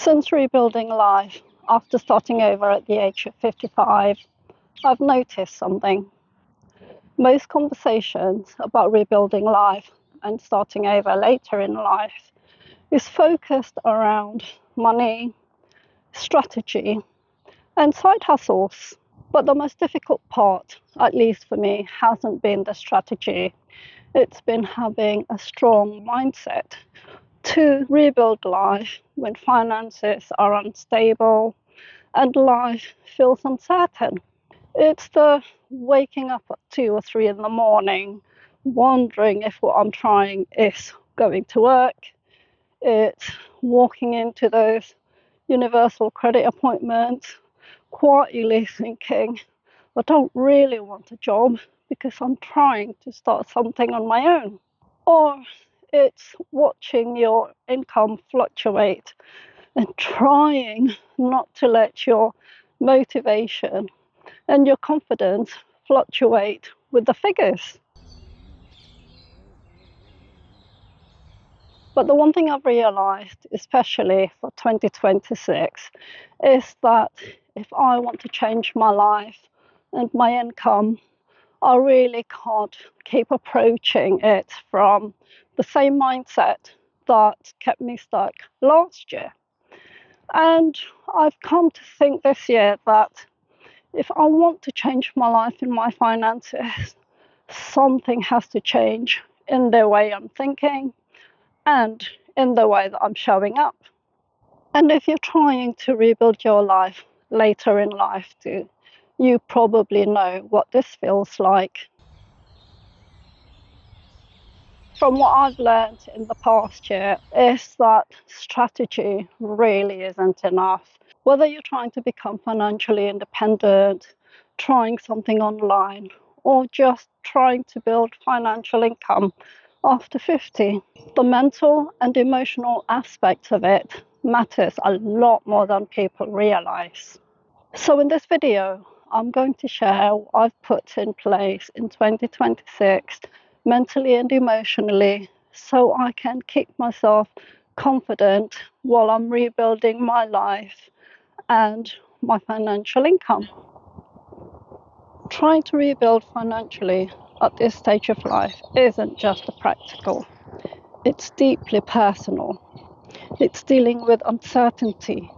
Since rebuilding life after starting over at the age of 55, I've noticed something. Most conversations about rebuilding life and starting over later in life is focused around money, strategy, and side hustles. But the most difficult part, at least for me, hasn't been the strategy. It's been having a strong mindset to rebuild life when finances are unstable and life feels uncertain. It's the waking up at 2 or 3 in the morning, wondering if what I'm trying is going to work. It's walking into those universal credit appointments, quietly thinking, I don't really want a job because I'm trying to start something on my own. Or it's watching your income fluctuate and trying not to let your motivation and your confidence fluctuate with the figures. But the one thing I've realized, especially for 2026, is that if I want to change my life and my income, I really can't keep approaching it from the same mindset that kept me stuck last year. And I've come to think this year that if I want to change my life and my finances, something has to change in the way I'm thinking and in the way that I'm showing up. And if you're trying to rebuild your life later in life too, you probably know what this feels like. From what I've learned in the past year is that strategy really isn't enough. Whether you're trying to become financially independent, trying something online, or just trying to build financial income after 50, the mental and emotional aspect of it matters a lot more than people realize. So in this video, I'm going to share what I've put in place in 2026, mentally and emotionally, so I can keep myself confident while I'm rebuilding my life and my financial income. Trying to rebuild financially at this stage of life isn't just a practical, it's deeply personal. It's dealing with uncertainty.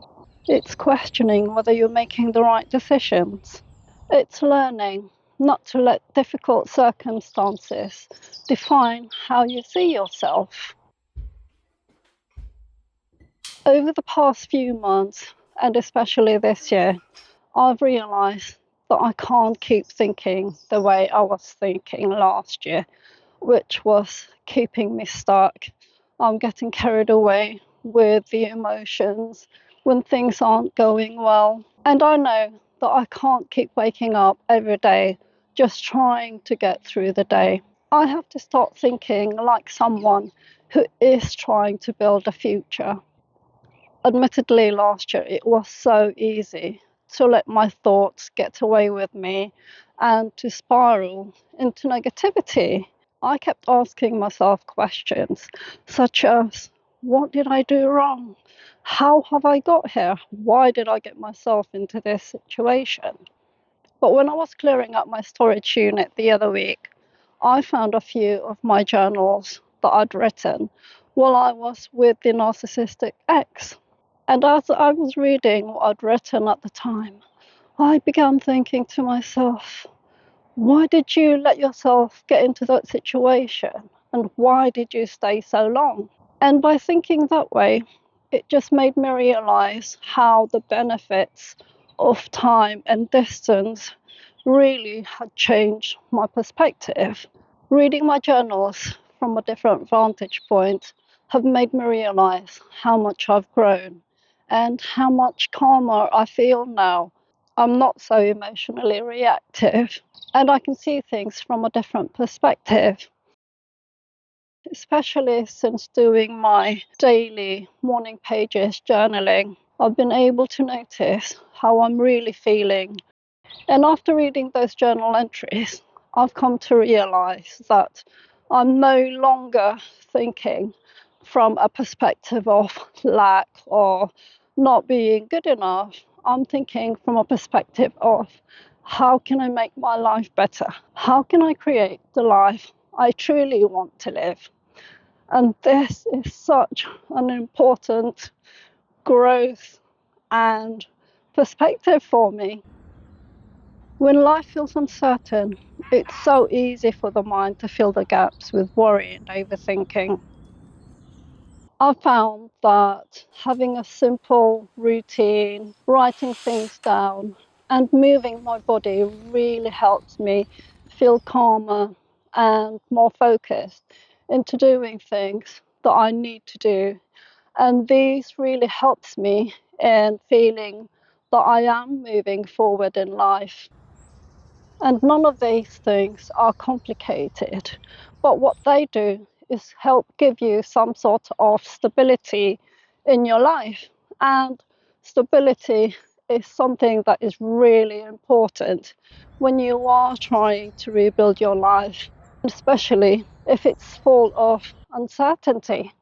It's questioning whether you're making the right decisions. It's learning not to let difficult circumstances define how you see yourself. Over the past few months, and especially this year, I've realised that I can't keep thinking the way I was thinking last year, which was keeping me stuck. I'm getting carried away with the emotions when things aren't going well. And I know that I can't keep waking up every day just trying to get through the day. I have to start thinking like someone who is trying to build a future. Admittedly, last year it was so easy to let my thoughts get away with me and to spiral into negativity. I kept asking myself questions such as, what did I do wrong? How have I got here? Why did I get myself into this situation? But when I was clearing up my storage unit the other week, I found a few of my journals that I'd written while I was with the narcissistic ex. And as I was reading what I'd written at the time, I began thinking to myself, why did you let yourself get into that situation? And why did you stay so long? And by thinking that way, it just made me realize how the benefits of time and distance really had changed my perspective. Reading my journals from a different vantage point have made me realize how much I've grown and how much calmer I feel now. I'm not so emotionally reactive and I can see things from a different perspective. Especially since doing my daily morning pages journaling, I've been able to notice how I'm really feeling. And after reading those journal entries, I've come to realize that I'm no longer thinking from a perspective of lack or not being good enough. I'm thinking from a perspective of how can I make my life better? How can I create the life I truly want to live? And this is such an important growth and perspective for me. When life feels uncertain, it's so easy for the mind to fill the gaps with worry and overthinking. I found that having a simple routine, writing things down, and moving my body really helps me feel calmer and more focused into doing things that I need to do. And this really helps me in feeling that I am moving forward in life. And none of these things are complicated, but what they do is help give you some sort of stability in your life. And stability is something that is really important when you are trying to rebuild your life, especially if it's full of uncertainty.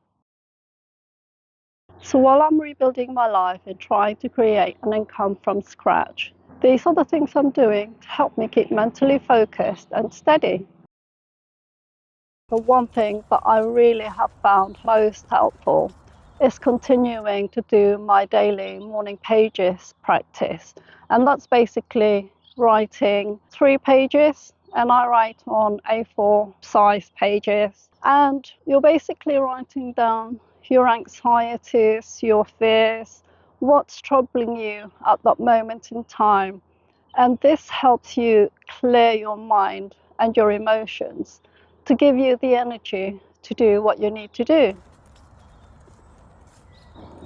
So while I'm rebuilding my life and trying to create an income from scratch, these are the things I'm doing to help me keep mentally focused and steady. The one thing that I really have found most helpful is continuing to do my daily morning pages practice. And that's basically writing 3 pages, and I write on A4 size pages. And you're basically writing down your anxieties, your fears, what's troubling you at that moment in time. And this helps you clear your mind and your emotions to give you the energy to do what you need to do.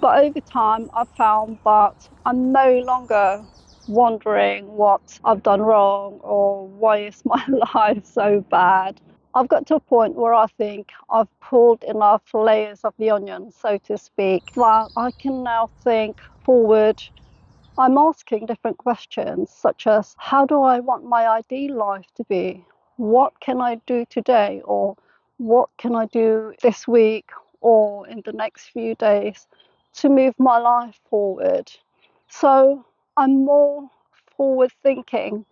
But over time, I've found that I'm no longer wondering what I've done wrong or why is my life so bad. I've got to a point where I think I've pulled enough layers of the onion, so to speak, that I can now think forward. I'm asking different questions, such as how do I want my ideal life to be? What can I do today? Or what can I do this week or in the next few days to move my life forward? So I'm more forward thinking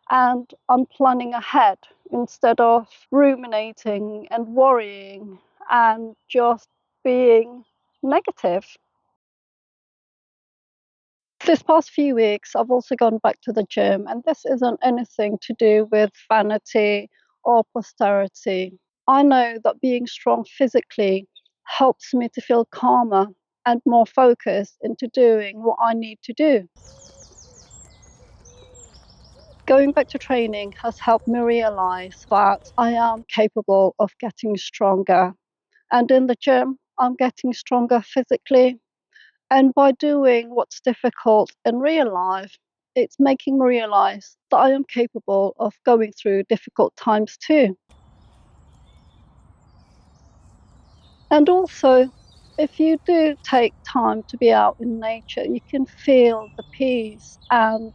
and I'm planning ahead instead of ruminating and worrying and just being negative. This past few weeks, I've also gone back to the gym, and this isn't anything to do with vanity or posterity. I know that being strong physically helps me to feel calmer and more focused into doing what I need to do. Going back to training has helped me realize that I am capable of getting stronger. And in the gym, I'm getting stronger physically. And by doing what's difficult in real life, it's making me realize that I am capable of going through difficult times too. And also, if you do take time to be out in nature, you can feel the peace and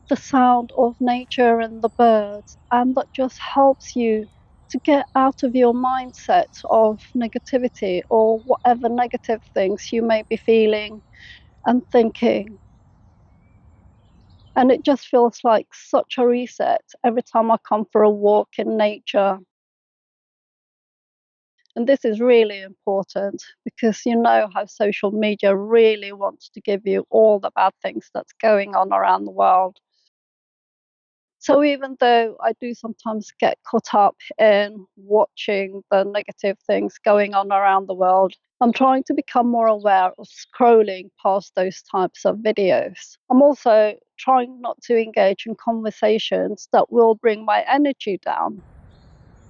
the sound of nature and the birds, and that just helps you to get out of your mindset of negativity or whatever negative things you may be feeling and thinking. And it just feels like such a reset every time I come for a walk in nature. And this is really important because you know how social media really wants to give you all the bad things that's going on around the world. So even though I do sometimes get caught up in watching the negative things going on around the world, I'm trying to become more aware of scrolling past those types of videos. I'm also trying not to engage in conversations that will bring my energy down.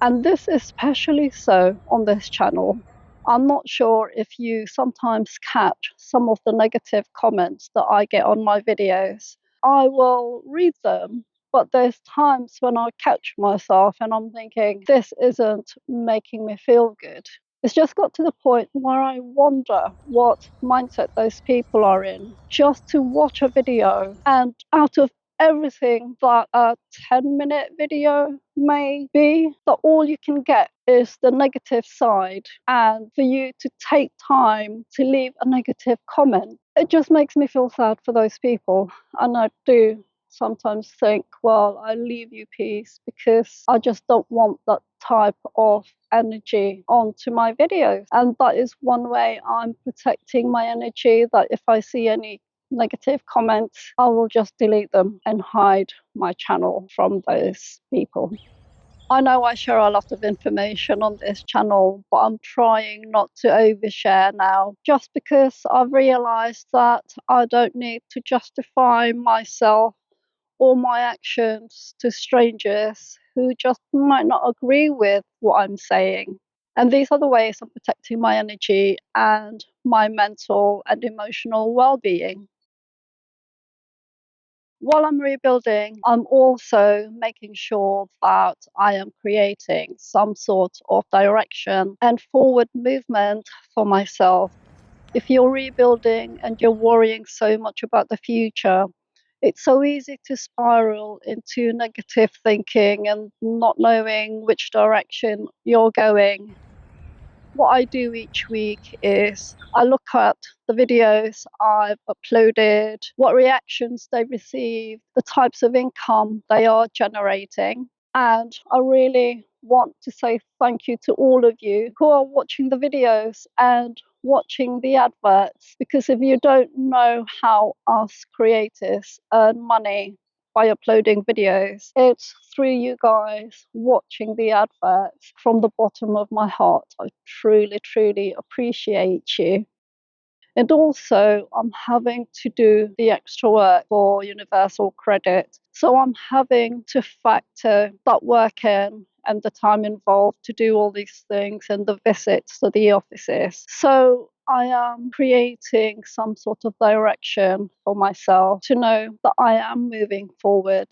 And this is especially so on this channel. I'm not sure if you sometimes catch some of the negative comments that I get on my videos. I will read them, but there's times when I catch myself and I'm thinking, this isn't making me feel good. It's just got to the point where I wonder what mindset those people are in just to watch a video, and out of everything that a 10-minute video may be, that all you can get is the negative side, and for you to take time to leave a negative comment, It just makes me feel sad for those people. And I do sometimes think, well, I leave you peace because I just don't want that type of energy onto my videos. And that is one way I'm protecting my energy, that if I see any negative comments, I will just delete them and hide my channel from those people. I know I share a lot of information on this channel, but I'm trying not to overshare now, just because I've realized that I don't need to justify myself or my actions to strangers who just might not agree with what I'm saying. And these are the ways I'm protecting my energy and my mental and emotional well being. While I'm rebuilding, I'm also making sure that I am creating some sort of direction and forward movement for myself. If you're rebuilding and you're worrying so much about the future, it's so easy to spiral into negative thinking and not knowing which direction you're going. What I do each week is I look at the videos I've uploaded, what reactions they receive, the types of income they are generating. And I really want to say thank you to all of you who are watching the videos and watching the adverts, because if you don't know how us creators earn money by uploading videos, it's through you guys watching the adverts. From the bottom of my heart, I truly, truly appreciate you. And also, I'm having to do the extra work for universal credit. So I'm having to factor that work in and the time involved to do all these things and the visits to the offices. So I am creating some sort of direction for myself to know that I am moving forward.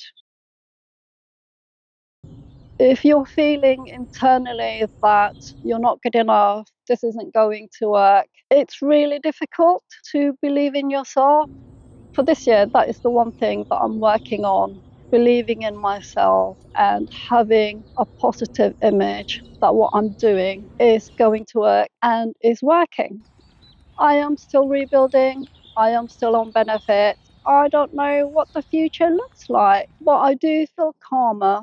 If you're feeling internally that you're not good enough, this isn't going to work, it's really difficult to believe in yourself. For this year, that is the one thing that I'm working on, believing in myself and having a positive image that what I'm doing is going to work and is working. I am still rebuilding, I am still on benefit. I don't know what the future looks like, but I do feel calmer.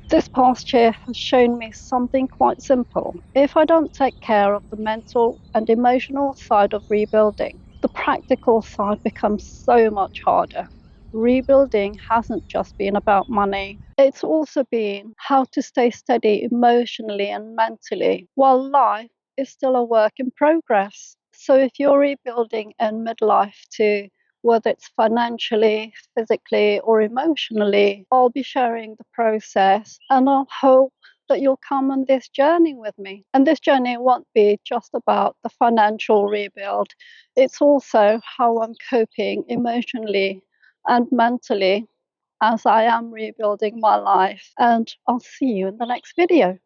This past year has shown me something quite simple. If I don't take care of the mental and emotional side of rebuilding, the practical side becomes so much harder. Rebuilding hasn't just been about money, it's also been how to stay steady emotionally and mentally while life is still a work in progress. So if you're rebuilding in midlife too, whether it's financially, physically, or emotionally, I'll be sharing the process and I'll hope that you'll come on this journey with me. And this journey won't be just about the financial rebuild, it's also how I'm coping emotionally and mentally as I am rebuilding my life. And I'll see you in the next video.